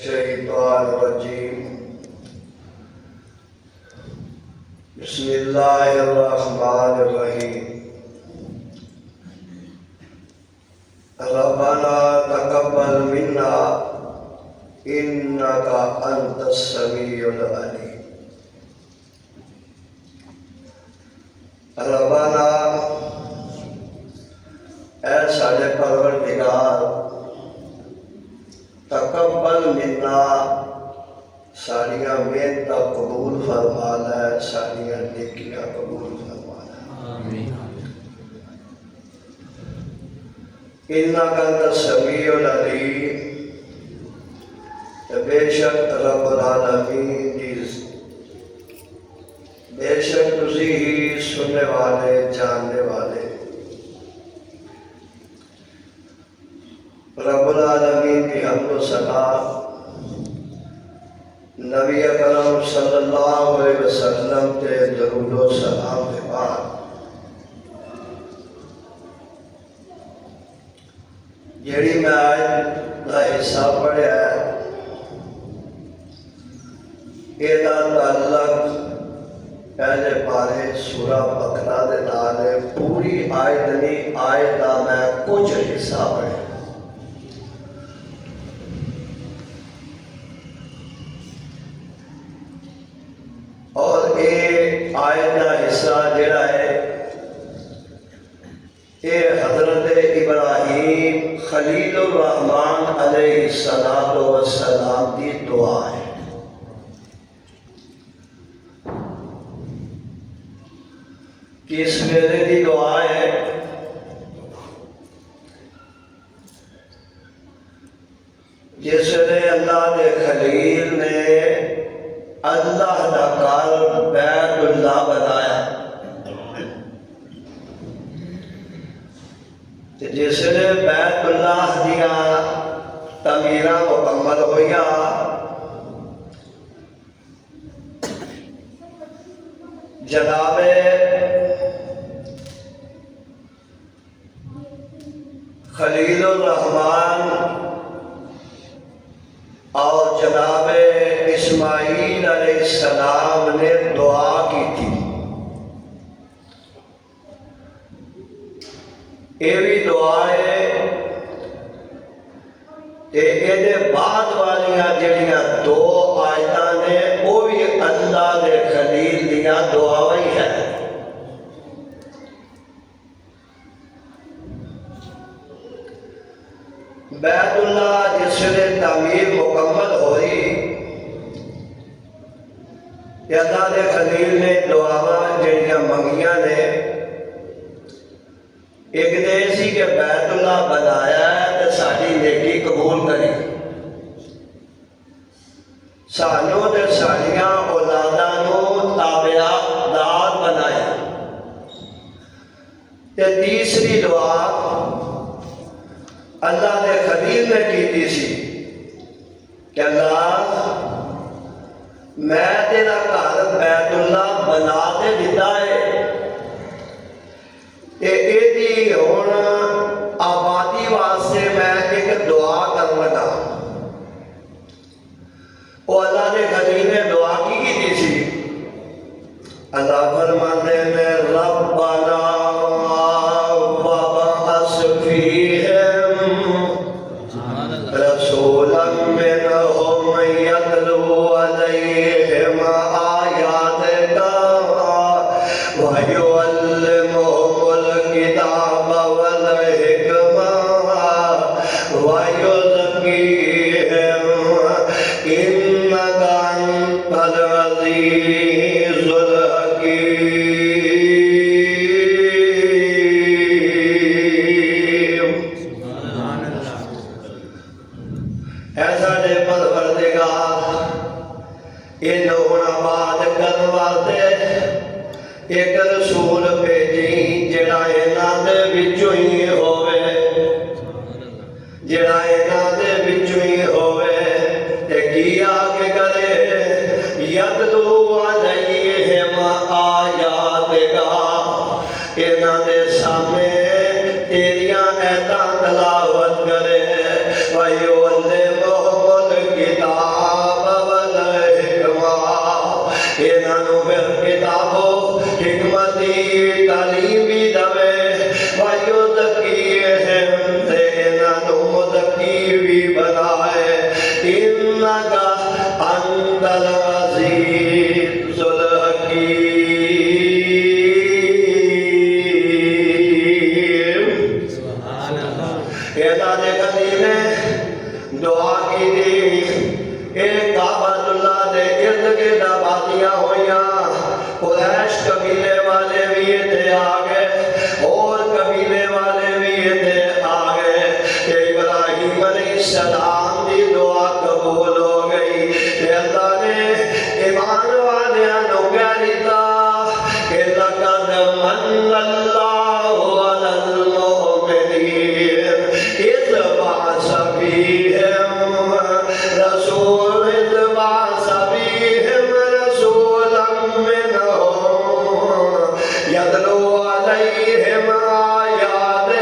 الشیطان الرجیم بسم اللہ الرحمن الرحیم ربنا تقبل منا انک انت السمیع العلیم۔ ربنا اے ساڈے پروردگار، تقبل منا ساڑیاں محنتاں قبول فرما لے، ساڑیاں نیکیاں قبول فرما لے۔ انک انت السمیع العلیم، بے شک رب العالمین بے شک تسی ہی سننے والے جاننے والے۔ رب العالمین کی حمد و ثنا نبی اکرم صلی اللہ علیہ وسلم تے درود و سلام کے بعد جیڑی میں آیت دا حصہ پڑھیا ہے، یہ تعلق پہلے پارے سورہ بقرہ دے نال ہے۔ پوری آیت نہیں، آیت دا میں کچھ حصہ پڑھیا۔ اور یہ آیت کا حصہ جڑا ہے یہ حضرت ابراہیم خلیل الرحمن علیہ السلام کی دعا ہے۔ کس ویلے کی دعا ہے؟ جس ویلے اللہ کے خلیل نے اللہ دا گھر بیت اللہ بنایا، جس نے بیت اللہ دیا تعمیراں مکمل ہوئیا، جناب خلیل الرحمن اور جناب اسماعیل علیہ السلام نے دعا کی تھی۔ یہ بھی دعا ہے کہ یہ بعد والیاں جڑیاں دو آیتاں نے وہ بھی اللہ دے خلیل دیاں دعاواں ہی ہے۔ بیت اللہ جس نے تعمیر مکمل ہوئی، اللہ دے خلیل نے دعاواں جڑیاں منگیاں نے، ایک دے سی کہ بیت اللہ بنایا ہے تو ساری نیکی قبول کری، سانوں تے ساڑیاں اولاداں نو تابعدار بنایا۔ تے تیسری دعا اللہ دے خلیل نے کیتی سی کہ اللہ میں تیرا گھر بیت اللہ بنا کے دیتا ہے، یہ ہن آبادی واسطے میں ایک دعا کر لگا۔ وہ اللہ دے خلیل نے دعا کی سی؟ اللہ فرماتے ہیں ربنا وابعث فیہم رسولا منہم یتلو علیہم آیاتک ویعلمہم الکتاب والحکمہ ویزکیہم انک انت العزیز الحکیم۔ ایسا دے پروردگار انہوں آباد کرن واسطے ایک رسول بھیجی جڑا انہاں دے وچوں ہی ہووے، جڑا انہاں دے وچوں ہی ہووے تے کی آگے کرے یتلو علیہم آیاتک، انہاں دے سامنے تیریاں ایتاں تلاوت کرے، ویعلمہم الکتاب انکا انت العزیز الحکیم. اعداد قدیم نے دعا کی دی. ایک کعبۃ اللہ دے ارد گرد آبادیاں ہوئیاں. قریش قبیلے والے بھی تے آ گئے اور قبیلے والے بھی تے آ گئے. ابراہیم علیہ السلام دی دعا قبول ہو گئی. اللہ نے ایمان والیاں نو کہہ دیتا کہ لقد من اللہ علی المؤمنین اذ بعث فیہم رسول اذ بعث فیہم رسولا منہم یتلو علیہم آیاتہ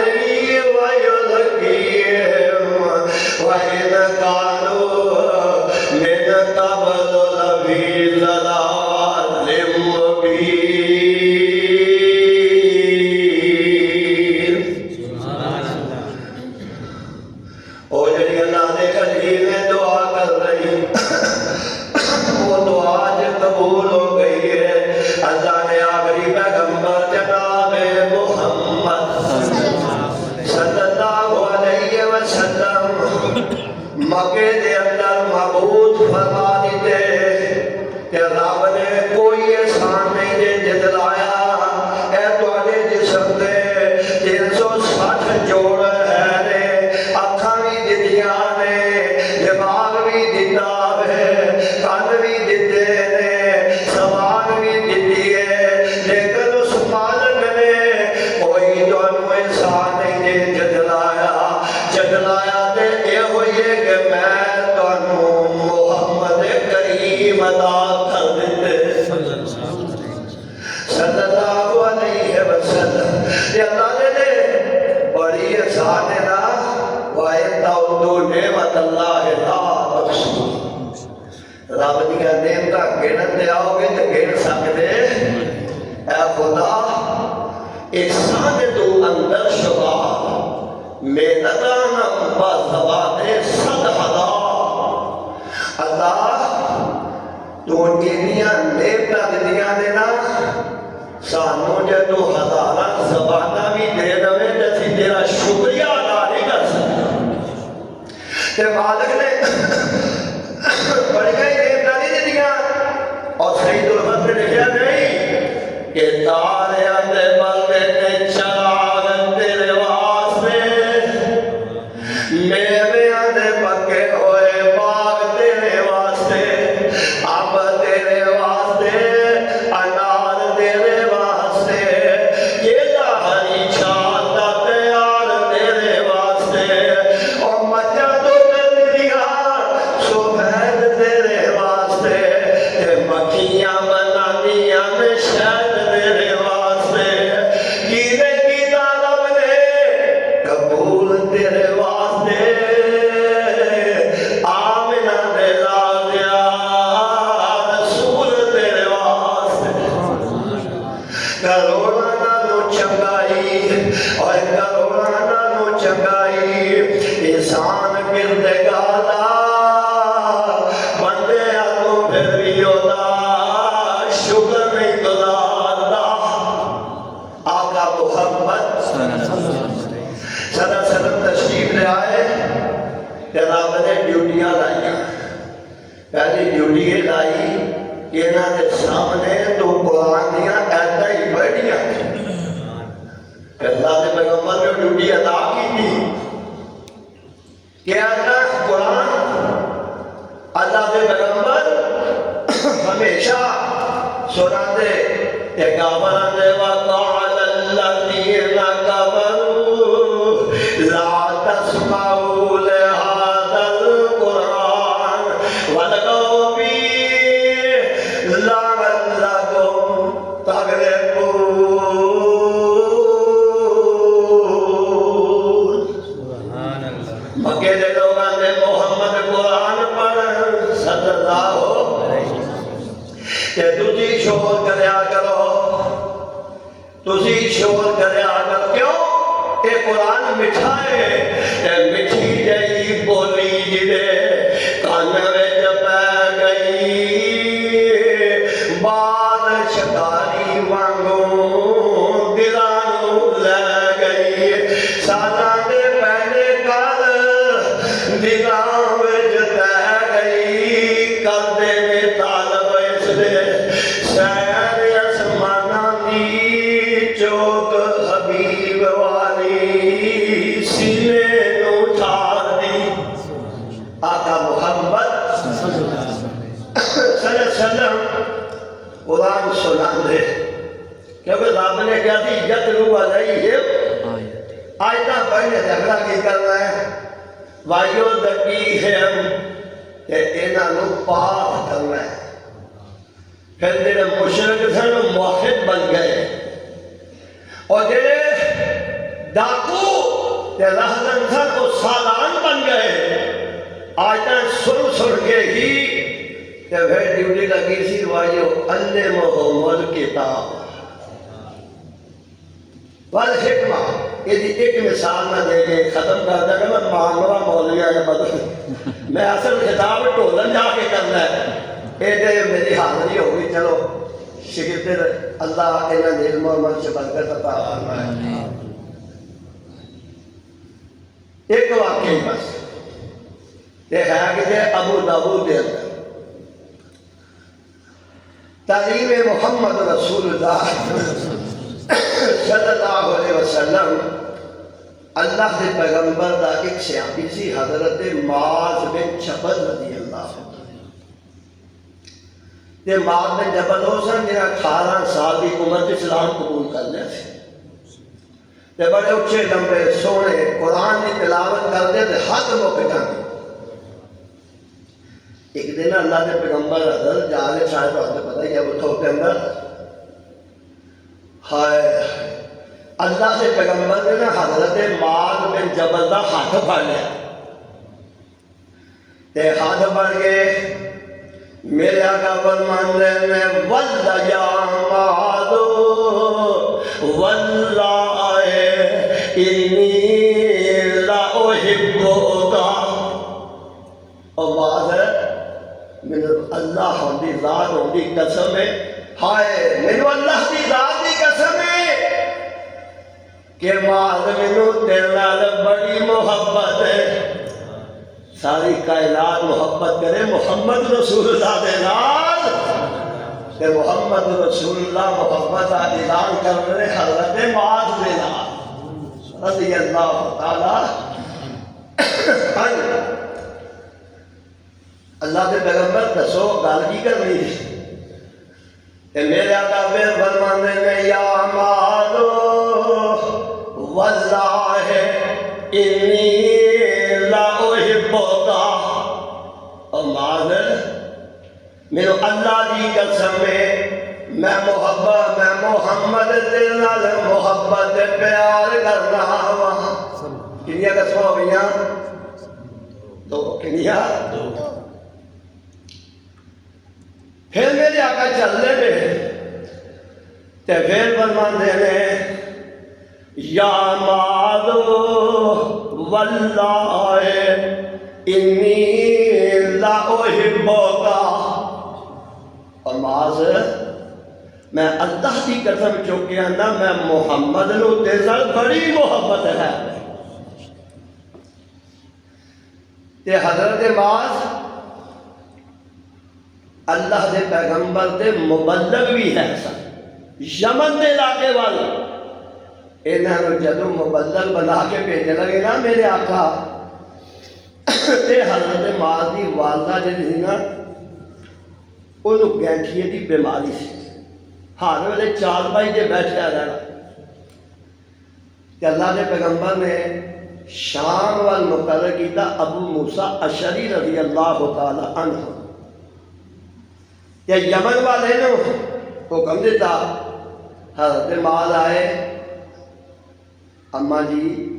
ویزکیہم وَإِذْ كَانُوا مِنْ قَبْلُ لَفِي ضَلَالٍ مُبِينٍ. او جڑی اللہ دے خلیل نے دعا کر رہی وہ دعا آج قبول ہو گئی ہے. اللہ نے آخری پیغمبر جناب محمد صلی اللہ علیہ وسلم مکے دے اندر مبعوث فرما دیتے کہ رب نے کوئی احسان نہیں دے جتلایا. اے تواڈے جسم دے 360 جوڑ ہے نے, اکھاں بھی دتیاں نے, دماغ بھی دتا ہے, کان بھی دتے نے, زبان بھی دتی ہے, لیکن اس مالک نے کوئی تانوں احسان نہیں دے جتلایا. جتلایا تے اے ہوئی ہے کہ میں تانوں محمد کریم عطا کر دتے صلی اللہ علیہ وسلم. یہ اللہ نے بڑی احسان ہے نا. وَإِن تَعُدُّوا نِعْمَتَ اللَّهِ لَا تُحْصُوهَا. رب دیا نعمتاں گنن تے آؤ گے تے گن سکتے. اے خدا احسان تو اندر شبہ محنتاں بزبان صد ہزار. اللہ تو انیاں نعمتاں دنیا نے نا سانوں جدو ہزاراں زباناں بھی دے دوے تے اسی تیرا شکریہ ادا نہیں کر سکتے. تے مالک نے بڑی گئی نعمتاں نہیں دنیا. اور سعید الحمد نے لکھا نہیں کہ تاریاں دے بلدے تے چراغ تیرے واسطے, میویاں دے پکے ہوئے باغ تیرے واسطے, اب تیرے واسطے, انار تیرے واسطے, کیلا ہری چھال دا تیار تیرے واسطے, اور مجھا تو ملدیاں سفید تیرے واسطے, تے مکھیاں بناندیاں میں شہد تیرے واسطے. کینے کی طالب نے قبول تیرے واسطے, آمنہ دے لادیا رسول تیرے واسطے. کروڑا نانو چنگائی اور کروڑا نانو چنگائی احسان کردے گالا بندے آتوں پھر بھی ہوتا شکر نہیں گزارتا. آقا محمد صلی اللہ علیہ وسلم تشریف لے آئے کہ رب نے ڈیوٹیاں لائیاں. پہلی ڈیوٹی یہ لائی کہ انہاں دے سامنے تو قرآن دیاں ایتاں ہی بیٹھیاں. اللہ نے پیغمبر نے ڈیوٹی ادا کی تھی کہ اللہ قرآن اللہ کے پیغمبر ہمیشہ سناتے کہ کافرانے وَقَعَلَ الَّذِينَ كَفَرُوا لَا تَسْمَعُوا لِهَذَا الْقُرْآنِ وَالْغَوْا فِيهِ لَعَلَّكُمْ تَغْلِبُونَ. مکے دے لوگاں نے محمد قرآن پڑھ صلی اللہ کہ تجھی شور کریا کرو, تجھی شور کریا کرو. کیوں؟ یہ قرآن مٹھا ہے, مٹھی جئی بولی جدے کان وچ سناندے کیونکہ رب نے کیا تھی یتلو علیہم آیتاں پڑھنے جھگڑا کی کرنا ہے وایو دقیہم کہ انہاں نو پاک کرنا ہے پھر جڑے مشرک سن موحد بن گئے اور جڑے ڈاکو تے رہزن سن وہ سالان بن گئے آیتاں سن کے ہی کہ پھر ڈیوٹی لگی سی وایو علمہم الکتاب والحکمہ یہ ایک مثال نہ دے کے ختم کر دیا کہ میں معاملہ مولویہ یا بدل میں اصل خطاب ٹولن جا کے کرنا ہے یہ میری حاضری ہوگی چلو شکر اللہ انہاں دے علم اور من سے برکت عطا فرمائے ایک واقعی بس یہ ہے کہ ابو داؤد دے اندر تعلیم محمد رسول اللہ صلی اللہ علیہ وسلم اللہ کے پیغمبر دا ایک صحابی سی حضرت معاذ بن جبل رضی اللہ تے معاذ بن جبل ہو سن جنہاں 18 سال کی عمر اسلام قبول کر لیا سی تے بڑے اچھے لمبے سونے قرآن کی تلاوت کرتے تے حد موقع جانے ایک دن اللہ کے پیغمبر حضرت جالے صاحب آپ کو پتہ ہی ہے وہ تھوک کے اندر ہائے اللہ سے پیغمبر نے نا حضرت معاذ بن جبل دا ہاتھ پھڑ لیا تے ہاتھ پھڑ کے میرے آقا فرماندے نے واللہ یا معاذ واللہ انی لا احبک اور معاذ میں اللہ ہوندی ذات ہوندی قسم ہے ہائے میں اللہ کی ذات کی قسم ہے کہ معاذ میں تیرے نال بڑی محبت ہے ساری کائنات محبت کرے محمد رسول اللہ دے نال کہ محمد رسول اللہ محبت کا اعلان کر رہے حضرت معاذ دے نال رضی اللہ تعالی اللہ کے پیغمبر دسو گل کی کرنی ہے میرے آقا پھر فرماندے نے یا معاذ واللہ انی لا احبک اور معاذ میرے اللہ کی قسم ہے میں محمد دے نال محبت پیار کرنا ہوا کنیا قسمیں ہو گئیاں دو کنیا دو پھر میرے آقا چلنے پہ تے پھر فرماندے نے یا معاذ واللہ انی لا احبک اور معاذ میں اللہ کی قسم چکیا نا میں محمد نو تے نال بڑی محبت ہے تے حضرت معاذ اللہ دے پیغمبر دے مبلغ بھی ہے سن یمن دے علاقے والے انہاں نوں جدوں مبلغ بنا کے بھیجنے لگے نا میرے آقا تے حضرت معاذ دی والدہ جڑی سی نا انہوں گینٹھیے دی بیماری سی ہر ویلے چال بائی دے بیٹھیا رہنا کہ اللہ دے پیغمبر نے شام وال مقرر کیتا ابو موسیٰ اشعری رضی اللہ تعالی عنہ یا یمن والے نے حکم دیتا حضرت معاذ آئے اماں جی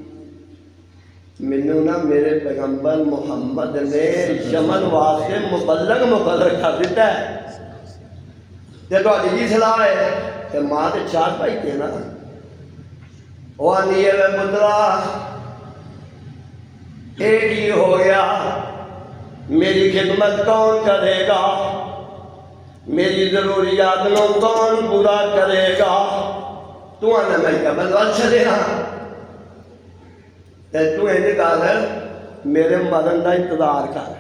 مینوں نا میرے پیغمبر محمد نے یمن واسطے مبلغ مقرر کر دیتا ہے تے تہاڈی جی صلاح ہے کہ ماں تے چار بھائی تھے نا وہ آندی ہے پترا ایک ہی ہو گیا میری خدمت کون کرے گا میری ضروریات نو کون پورا کرے گا تو آنا میں کیا بلوال چلے گا تو یہ کہا میرے مرن کا انتظار کر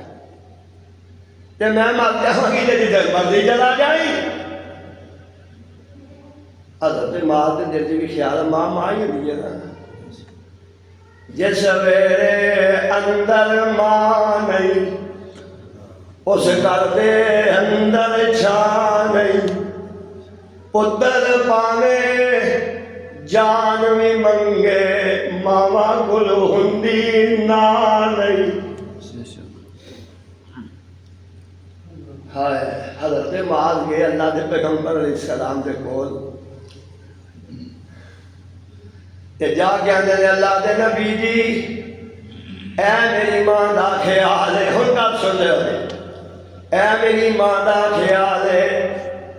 تے میں مر جاؤں گی جدھر مرضی چلا جائی حضرت ماں کے دل سے بھی خیال ماں ماں ہی ہوئی ہے نا جس ویلے اندر ماں نہیں اس گھر دے اندر چھا نہیں پتر پاوے جان بھی منگے ماوا کول ہندی نال ہائے حضرت معاذ گئے اللہ دے پیغمبر علیہ السلام دے کول تے جا کے آندے نے اللہ دے نبی جی اے میری ماں دا خیال ہے ہن گل سن لے اے میری ماں دا خیال ہے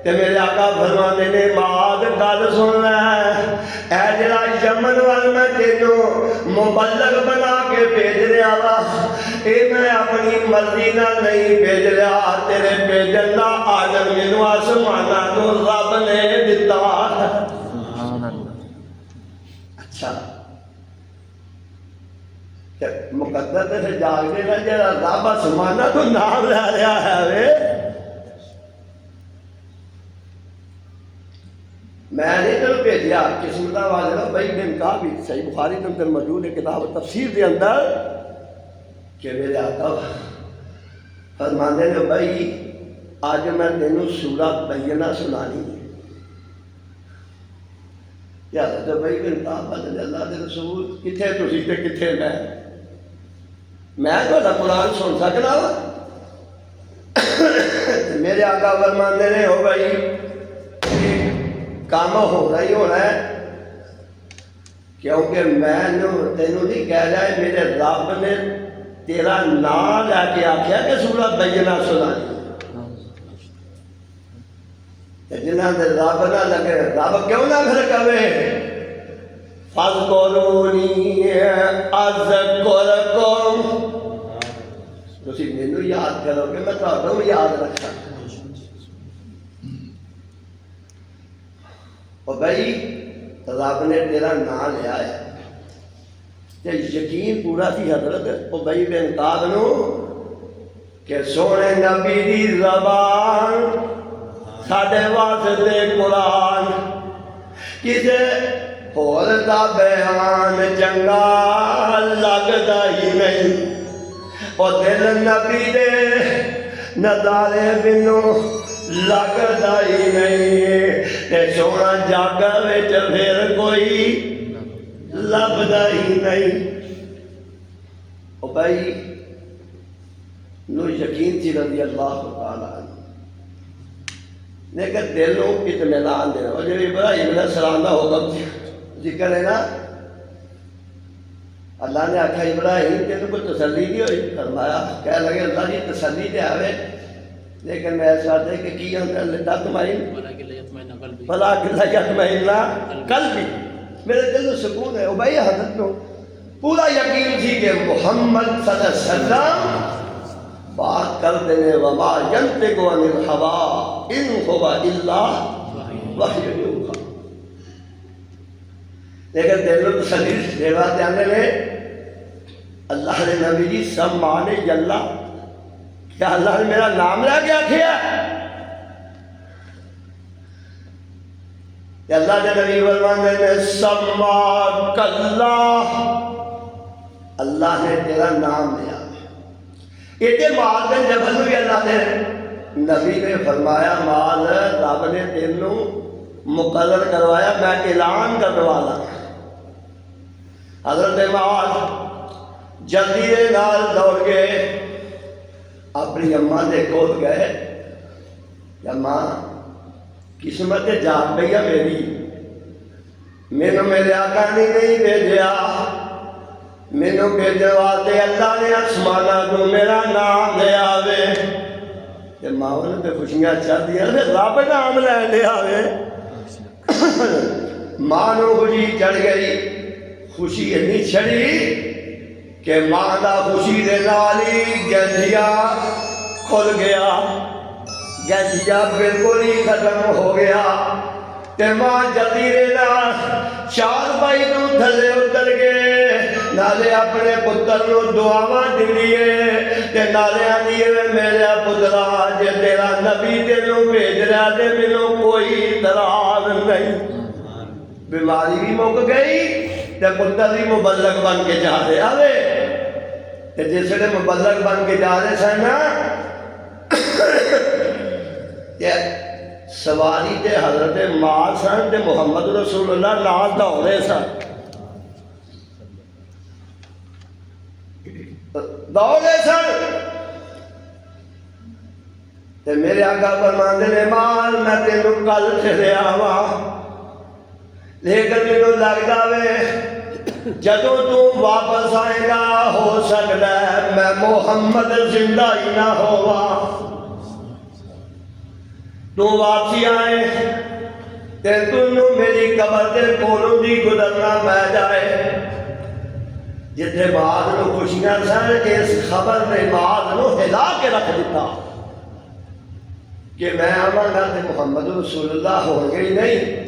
تے میرے آقا فرماندے نے معاذ گل سن لے اے جڑا یمن وال میں تینوں مبلغ بنا کے بھیج رہا وا اے میں اپنی مرضی نال نہیں بھیج رہا تیرے بھیجن دا آرڈر مینوں آسماناں تو رب نے دتا اچھا مقدر تے جاگ دے نا جڑا رب آسماناں تو نام لے رہا ہے وے میں نے تینوں بھیجیا قسمت والے بھائی بن کہا بھی صحیح بخاری کے اندر موجود ہے کتاب تفسیر کے اندر کہ میرے آقا فرماندے نے بھائی آج میں تینوں سورۃ بینہ سنانی ہے یا حضرت بھائی بن کہا بدل اللہ دے رسول کتھے تسی تے کتھے میں تو قرآن سن سکنا وا میرے آقا فرماندے نے ہو بھائی کام ہونا ہی ہونا ہے کیونکہ میں تینوں نہیں کہہ رہا ہے میرے رب نے تیرا نام لے کے آخیا کہ سورۃ بینہ سنانی جنہاں دے رب نہ لگے رب کیوں نہ پھر کہے فاذکرونی اذکرکم تسی مینوں یاد کرو کہ میں تہاڈوں یاد رکھاں اور بھائی رب نے تیرا نام لیا ہے تے یقین پورا تھی حضرت اور بھائی بن کعب نو کہ سونے نبی دی زبان ساڈے واسطے قرآن کسے ہور دا بیان چنگا لگدا ہی نہیں اور دل نبی دے نظارے بنوں لگدا ہی نہیں تے سونا جاگا وچ پھر کوئی لبدا ہی نہیں او بھائی نو یقین تھی رضی اللہ تعالیٰ عنہ لیکن دلوں اطمینان دینا اور جب ابراہیم علیہ السلام کا حکم ذکر ہے نا اللہ نے آخیا ابراہیم تینوں کوئی تسلی نہیں ہوئی فرمایا کہہ لگے اللہ جی تسلی تے آوے لیکن میں ایسا ہے کہ کی ہم تطمئن بلا کہ یطمئن قلبی میرے دل میں سکون ہے او بھائی حضرت کو پورا یقین تھی کہ محمد صلی اللہ علیہ وسلم بات کر دینے وما ینطق عن الہوی ان هو الا وحی یوحی لیکن دل میں تسلی دیوا جانے میں اللہ نے نبی جی سب مانے اللہ کیا اللہ نے میرا نام لے کے آخیا اللہ نے نبی فرماندے نے سماک اللہ نے تیرا نام لیا ایڈے معاذ بن جبل بھی اللہ نے نبی نے فرمایا معاذ رب نے تینوں مقرر کروایا میں اعلان کروانا حضرت معاذ جلدی دے نال دوڑ گئے اپنی اماں دے کول گئے اماں قسمت جاگ پئی ہے میری مینوں میرے آقا نے نہیں بھیجیا مینوں بھیجن واسطے اللہ نے آسماناں تو میرا نام لے آوے تے ماں نے تے خوشیاں چاہدیاں تے رب نام لے آوے ماں نو خوشی چڑھ گئی خوشی اتنی چڑھی کہ ماں دا خوشی دے نال ہی گنجیا کھل گیا گنجیا بالکل ہی ختم ہو گیا تے ماں جلدی رہنا چار بھائی نو تھلے اتر گئے نالے اپنے پتر نو دعاواں دیئے تے نالے آندیے میرے پترا جے تیرا نبی تینوں بھیج رہا تے مینوں کوئی اعتراض نہیں بیماری بھی مک گئی تے پتر بھی مبلغ بن کے جا رہا وے تے جس نے مبلغ بن کے جا رہے سن نا سواری تے حضرت ماں سن تے محمد رسول اللہ نال دوڑے سن تے میرے آقا فرماندے نے مال میں تینوں کل چلیا وا لیکن مینوں لگدا وے جدوں تو واپس آئے گا ہو سکتا ہے میں محمد زندہ ہی نہ ہوا تو واپسی آئے تے تنوں میری قبر دے کولوں دی گزرنا پہ جائے جتنے بعد نو خوشیاں سن اس خبر نے بعد نو ہلا کے رکھ دیتا کہ میں آواں گا تے محمد رسول اللہ ہو گئی نہیں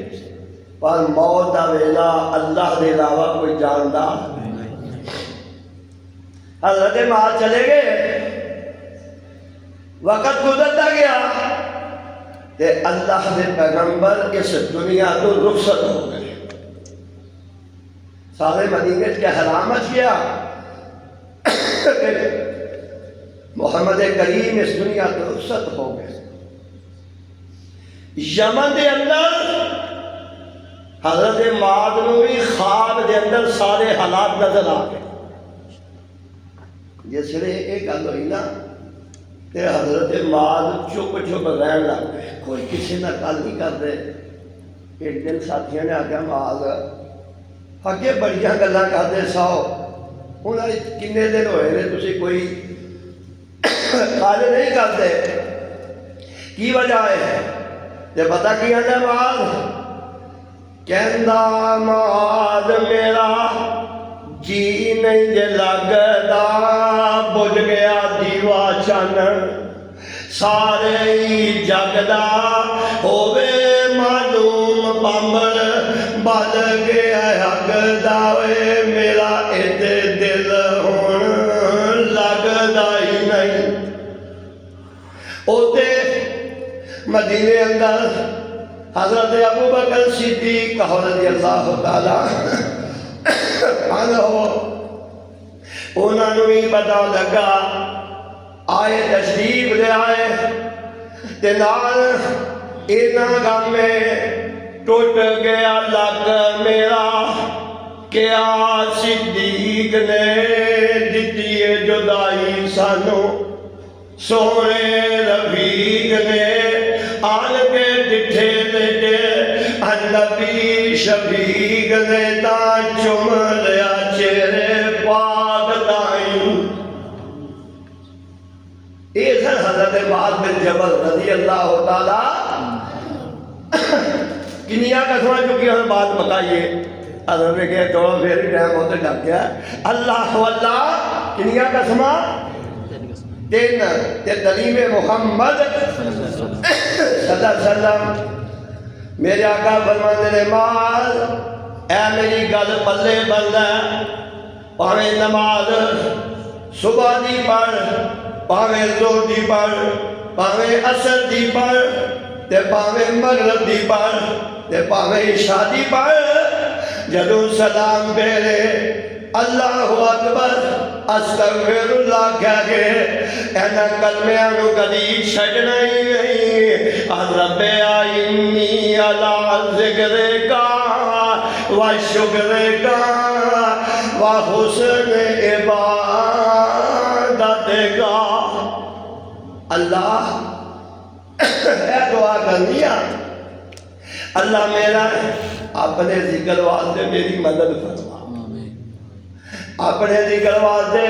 پر موت دا ویلا اللہ دے علاوہ کوئی جاندا حضرت ماں چلے گئے وقت گزرتا گیا تے اللہ دے پیغمبر اس دنیا تو رخصت ہو گئے سارے مدینے کے حرام مچ گیا محمد کریم اس دنیا تو رخصت ہو گئے یمن دے اندر حضرت معاذ نو بھی خواب دے اندر سارے حالات نظر آ گئے جس لئے ایک گل ہوئی نا کہ حضرت معاذ چپ چپ رہن لگ گئے کوئی کسی نہ گل نہیں کرتے ایک دن ساتھیوں نے آخیا معاذ اگے بڑیاں گلاں کرتے ساؤ ہن کنے دن ہوئے نے تسی کوئی گل نہیں کرتے کی وجہ ہے تے پتہ کی ہے معاذ کہندا معاذ میرا جی نہیں جے لگدا بجھ گیا دیوا چانن سارے ہی جگدا ہووے معلوم پامر بل گیا حق داوے میرا ایتے دل ہون لگدا ہی نہیں اوتے مدینے اندر حضرت ابو بکر صدیق رضی اللہ تعالی عنہ انہوں نے بھی پتا لگا آئے تشریف لے آئے تے نال انہاں غم میں ٹوٹ گیا لگ میرا کیا صدیق نے دتی ہے جدائی سانو سونے رفیق نے آن کے ڈٹھے لیٹے نبی شفیق نے تا چم لیا چہرے پاک تائیں ایسا حضرت معاذ بن جبل رضی اللہ تعالی کنیا قسمیں چکی ہمیں بات بتائیے حضرت نے کہا توڑا پھر ہی ٹائم ہوتے ڈک گیا اللہ واللہ کنیا قسمیں تین تے تعلیم محمد صلی اللہ علیہ وسلم میرے آقا فرماندے نے معاذ اے میری گل پلے بندا پاویں نماز صبح دی پڑھ پاویں ظہر دی پڑھ پاویں عصر دی پڑھ تے پاویں مغرب دی پڑھ تے پاویں عشاء دی پڑھ جدوں سلام پھیرے اللہ اکبر استغفر اللہ کہہ کے اینا کلمیاں نو کدی چھڈنا ہی نہیں رب انی علی ذکر کا و شکر کا و حسن عبادت کا اللہ اے دعا کرنی اللہ میرا اپنے ذکر واسطے میری مدد فرما اپنے ذکر واسطے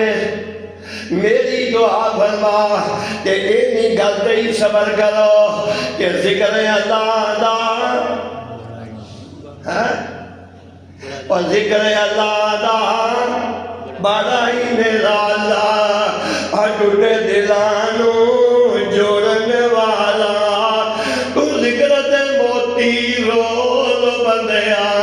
میری دعا فرما کہ اینی گل تے ہی صبر کرو کہ ذکر اللہ دا اور ذکر اللہ دا بڑا ہی نرالا اور ٹوٹے دلانو جوڑن والا تو ذکر تے موتی رول بندیا